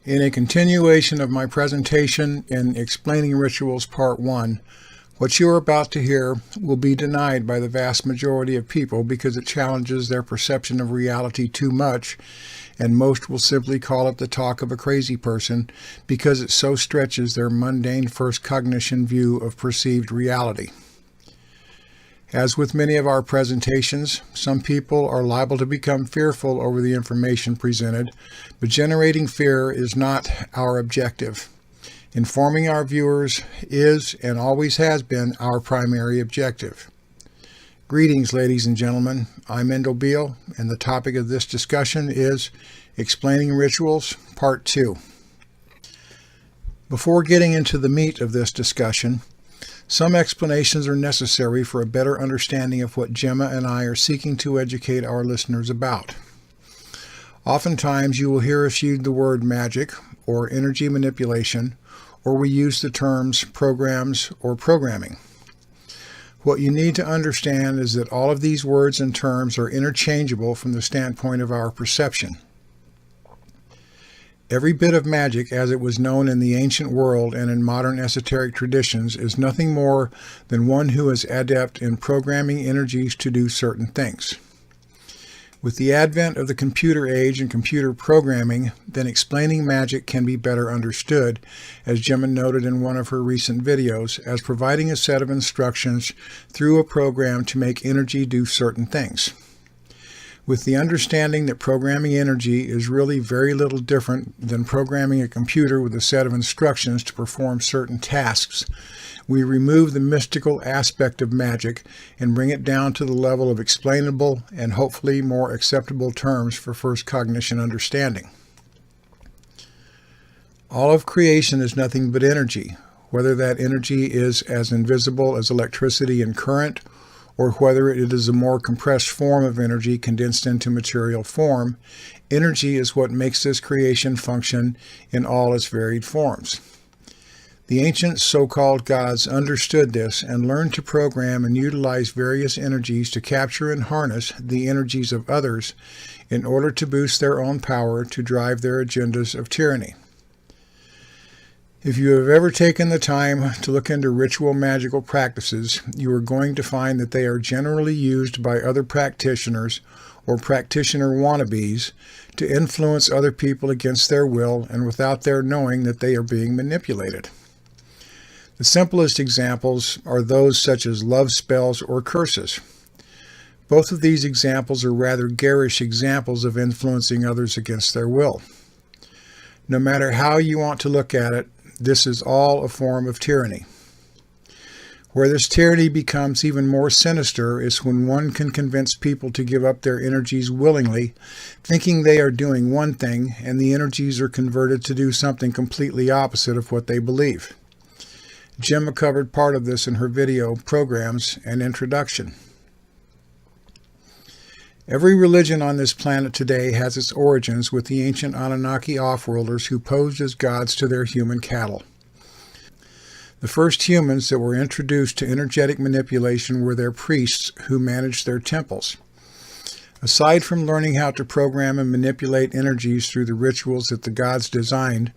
In a continuation of my presentation in Explaining Rituals Part 1, what you are about to hear will be denied by the vast majority of people because it challenges their perception of reality too much, and most will simply call it the talk of a crazy person because it so stretches their mundane first cognition view of perceived reality. As with many of our presentations, some people are liable to become fearful over the information presented, but generating fear is not our objective. Informing our viewers is and always has been our primary objective. Greetings, ladies and gentlemen. I'm Endall Beall, and the topic of this discussion is Explaining Rituals, Part 2. Before getting into the meat of this discussion, some explanations are necessary for a better understanding of what Gemma and I are seeking to educate our listeners about. Oftentimes you will hear us use the word magic or energy manipulation, or we use the terms programs or programming. What you need to understand is that all of these words and terms are interchangeable from the standpoint of our perception. Every bit of magic, as it was known in the ancient world and in modern esoteric traditions, is nothing more than one who is adept in programming energies to do certain things. With the advent of the computer age and computer programming, then explaining magic can be better understood, as Gemma noted in one of her recent videos, as providing a set of instructions through a program to make energy do certain things. With the understanding that programming energy is really very little different than programming a computer with a set of instructions to perform certain tasks, we remove the mystical aspect of magic and bring it down to the level of explainable and hopefully more acceptable terms for first cognition understanding. All of creation is nothing but energy, whether that energy is as invisible as electricity and current, or whether it is a more compressed form of energy condensed into material form. Energy is what makes this creation function in all its varied forms. The ancient so-called gods understood this and learned to program and utilize various energies to capture and harness the energies of others in order to boost their own power to drive their agendas of tyranny. If you have ever taken the time to look into ritual magical practices, you are going to find that they are generally used by other practitioners or practitioner wannabes to influence other people against their will and without their knowing that they are being manipulated. The simplest examples are those such as love spells or curses. Both of these examples are rather garish examples of influencing others against their will. No matter how you want to look at it, this is all a form of tyranny. Where this tyranny becomes even more sinister is when one can convince people to give up their energies willingly, thinking they are doing one thing, and the energies are converted to do something completely opposite of what they believe. Gemma covered part of this in her video, Programs and Introduction. Every religion on this planet today has its origins with the ancient Anunnaki offworlders who posed as gods to their human cattle. The first humans that were introduced to energetic manipulation were their priests who managed their temples. Aside from learning how to program and manipulate energies through the rituals that the gods designed,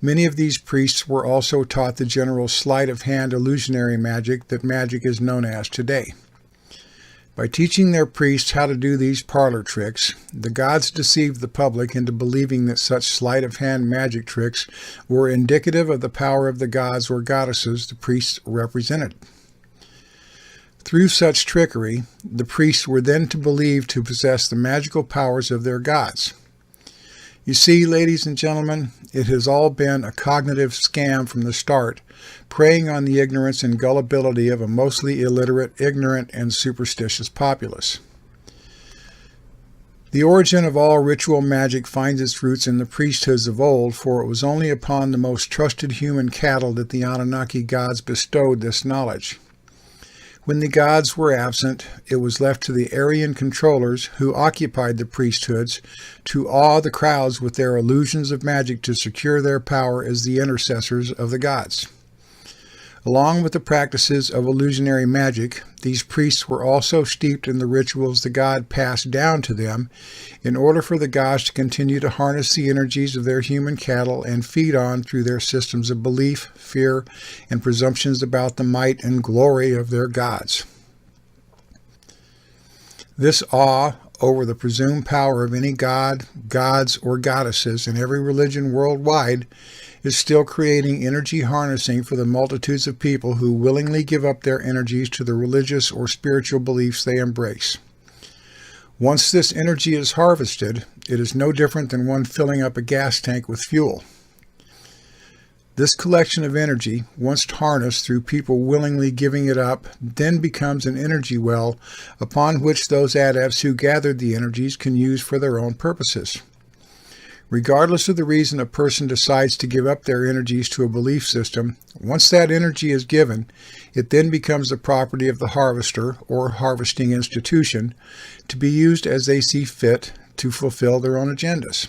many of these priests were also taught the general sleight of hand illusionary magic that magic is known as today. By teaching their priests how to do these parlor tricks, the gods deceived the public into believing that such sleight-of-hand magic tricks were indicative of the power of the gods or goddesses the priests represented. Through such trickery, the priests were then to believe to possess the magical powers of their gods. You see, ladies and gentlemen, it has all been a cognitive scam from the start, preying on the ignorance and gullibility of a mostly illiterate, ignorant, and superstitious populace. The origin of all ritual magic finds its roots in the priesthoods of old, for it was only upon the most trusted human cattle that the Anunnaki gods bestowed this knowledge. When the gods were absent, it was left to the Aryan controllers who occupied the priesthoods to awe the crowds with their illusions of magic to secure their power as the intercessors of the gods. Along with the practices of illusionary magic, these priests were also steeped in the rituals the god passed down to them in order for the gods to continue to harness the energies of their human cattle and feed on through their systems of belief, fear, and presumptions about the might and glory of their gods. This awe over the presumed power of any god, gods, or goddesses in every religion worldwide is still creating energy harnessing for the multitudes of people who willingly give up their energies to the religious or spiritual beliefs they embrace. Once this energy is harvested, it is no different than one filling up a gas tank with fuel. This collection of energy, once harnessed through people willingly giving it up, then becomes an energy well upon which those adepts who gathered the energies can use for their own purposes. Regardless of the reason a person decides to give up their energies to a belief system, once that energy is given, it then becomes the property of the harvester or harvesting institution to be used as they see fit to fulfill their own agendas.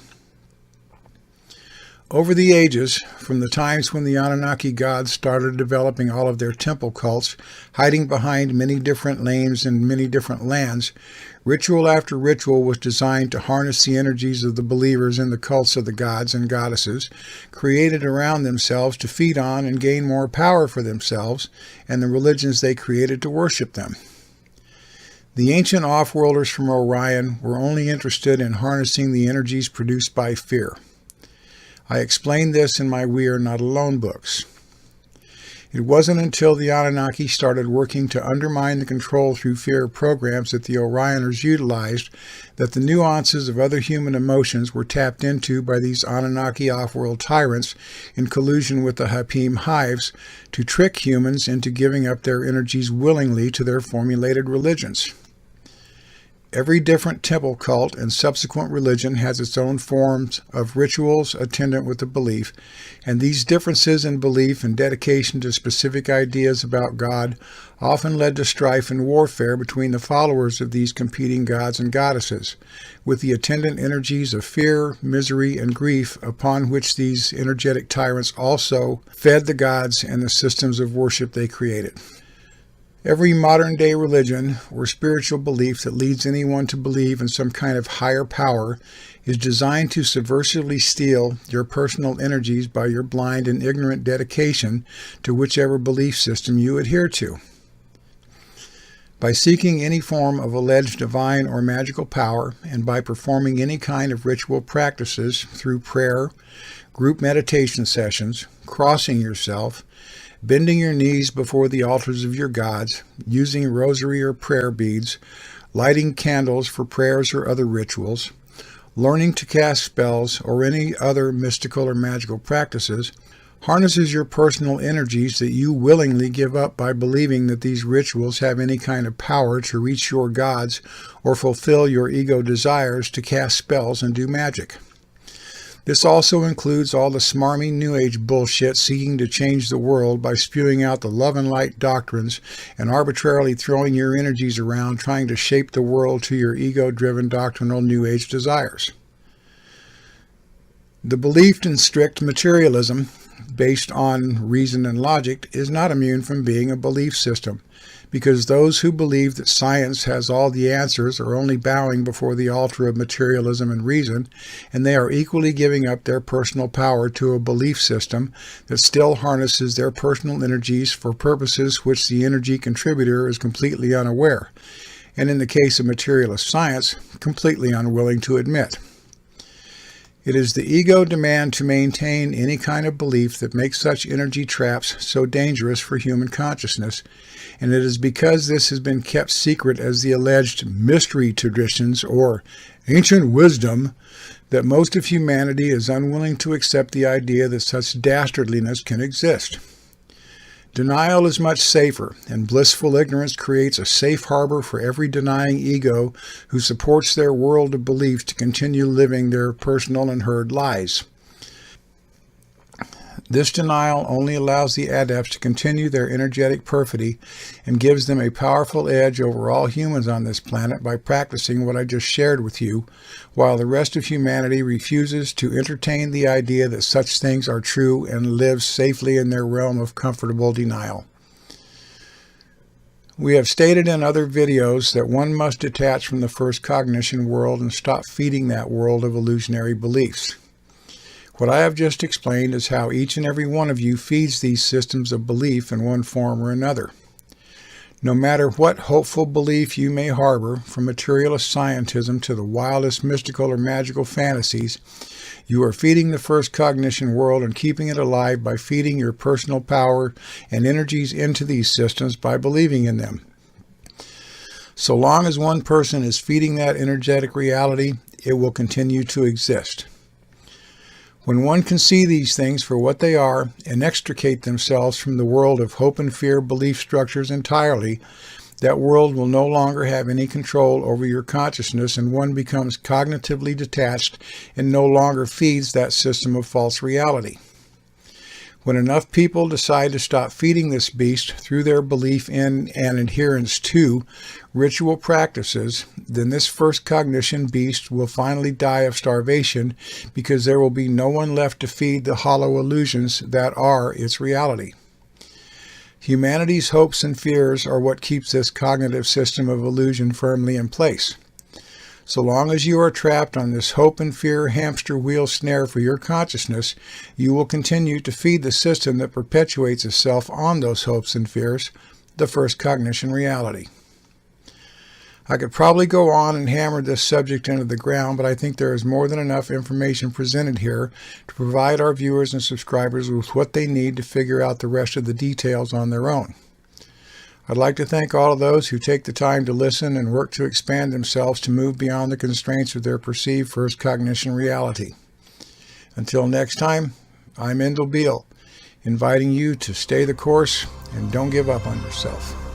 Over the ages, from the times when the Anunnaki gods started developing all of their temple cults, hiding behind many different names and many different lands, ritual after ritual was designed to harness the energies of the believers in the cults of the gods and goddesses, created around themselves to feed on and gain more power for themselves and the religions they created to worship them. The ancient off-worlders from Orion were only interested in harnessing the energies produced by fear. I explained this in my We Are Not Alone books. It wasn't until the Anunnaki started working to undermine the control through fear programs that the Orioners utilized that the nuances of other human emotions were tapped into by these Anunnaki off-world tyrants in collusion with the Hapim hives to trick humans into giving up their energies willingly to their formulated religions. Every different temple cult and subsequent religion has its own forms of rituals attendant with the belief, and these differences in belief and dedication to specific ideas about God often led to strife and warfare between the followers of these competing gods and goddesses, with the attendant energies of fear, misery, and grief upon which these energetic tyrants also fed the gods and the systems of worship they created. Every modern-day religion or spiritual belief that leads anyone to believe in some kind of higher power is designed to subversively steal your personal energies by your blind and ignorant dedication to whichever belief system you adhere to. By seeking any form of alleged divine or magical power, and by performing any kind of ritual practices through prayer, group meditation sessions, crossing yourself, bending your knees before the altars of your gods, using rosary or prayer beads, lighting candles for prayers or other rituals, learning to cast spells or any other mystical or magical practices, harnesses your personal energies that you willingly give up by believing that these rituals have any kind of power to reach your gods or fulfill your ego desires to cast spells and do magic. This also includes all the smarmy New Age bullshit seeking to change the world by spewing out the love and light doctrines and arbitrarily throwing your energies around trying to shape the world to your ego-driven doctrinal New Age desires. The belief in strict materialism, based on reason and logic, is not immune from being a belief system, because those who believe that science has all the answers are only bowing before the altar of materialism and reason, and they are equally giving up their personal power to a belief system that still harnesses their personal energies for purposes which the energy contributor is completely unaware, and in the case of materialist science, completely unwilling to admit. It is the ego demand to maintain any kind of belief that makes such energy traps so dangerous for human consciousness, and it is because this has been kept secret as the alleged mystery traditions or ancient wisdom that most of humanity is unwilling to accept the idea that such dastardliness can exist. Denial is much safer, and blissful ignorance creates a safe harbor for every denying ego who supports their world of beliefs to continue living their personal and herd lies. This denial only allows the adepts to continue their energetic perfidy and gives them a powerful edge over all humans on this planet by practicing what I just shared with you, while the rest of humanity refuses to entertain the idea that such things are true and lives safely in their realm of comfortable denial. We have stated in other videos that one must detach from the first cognition world and stop feeding that world of illusionary beliefs. What I have just explained is how each and every one of you feeds these systems of belief in one form or another. No matter what hopeful belief you may harbor, from materialist scientism to the wildest mystical or magical fantasies, you are feeding the first cognition world and keeping it alive by feeding your personal power and energies into these systems by believing in them. So long as one person is feeding that energetic reality, it will continue to exist. When one can see these things for what they are and extricate themselves from the world of hope and fear belief structures entirely, that world will no longer have any control over your consciousness, and one becomes cognitively detached and no longer feeds that system of false reality. When enough people decide to stop feeding this beast through their belief in and adherence to ritual practices, then this first cognition beast will finally die of starvation, because there will be no one left to feed the hollow illusions that are its reality. Humanity's hopes and fears are what keeps this cognitive system of illusion firmly in place. So long as you are trapped on this hope and fear hamster wheel snare for your consciousness, you will continue to feed the system that perpetuates itself on those hopes and fears, the first cognition reality. I could probably go on and hammer this subject into the ground, but I think there is more than enough information presented here to provide our viewers and subscribers with what they need to figure out the rest of the details on their own. I'd like to thank all of those who take the time to listen and work to expand themselves to move beyond the constraints of their perceived first cognition reality. Until next time, I'm Endall Beall, inviting you to stay the course and don't give up on yourself.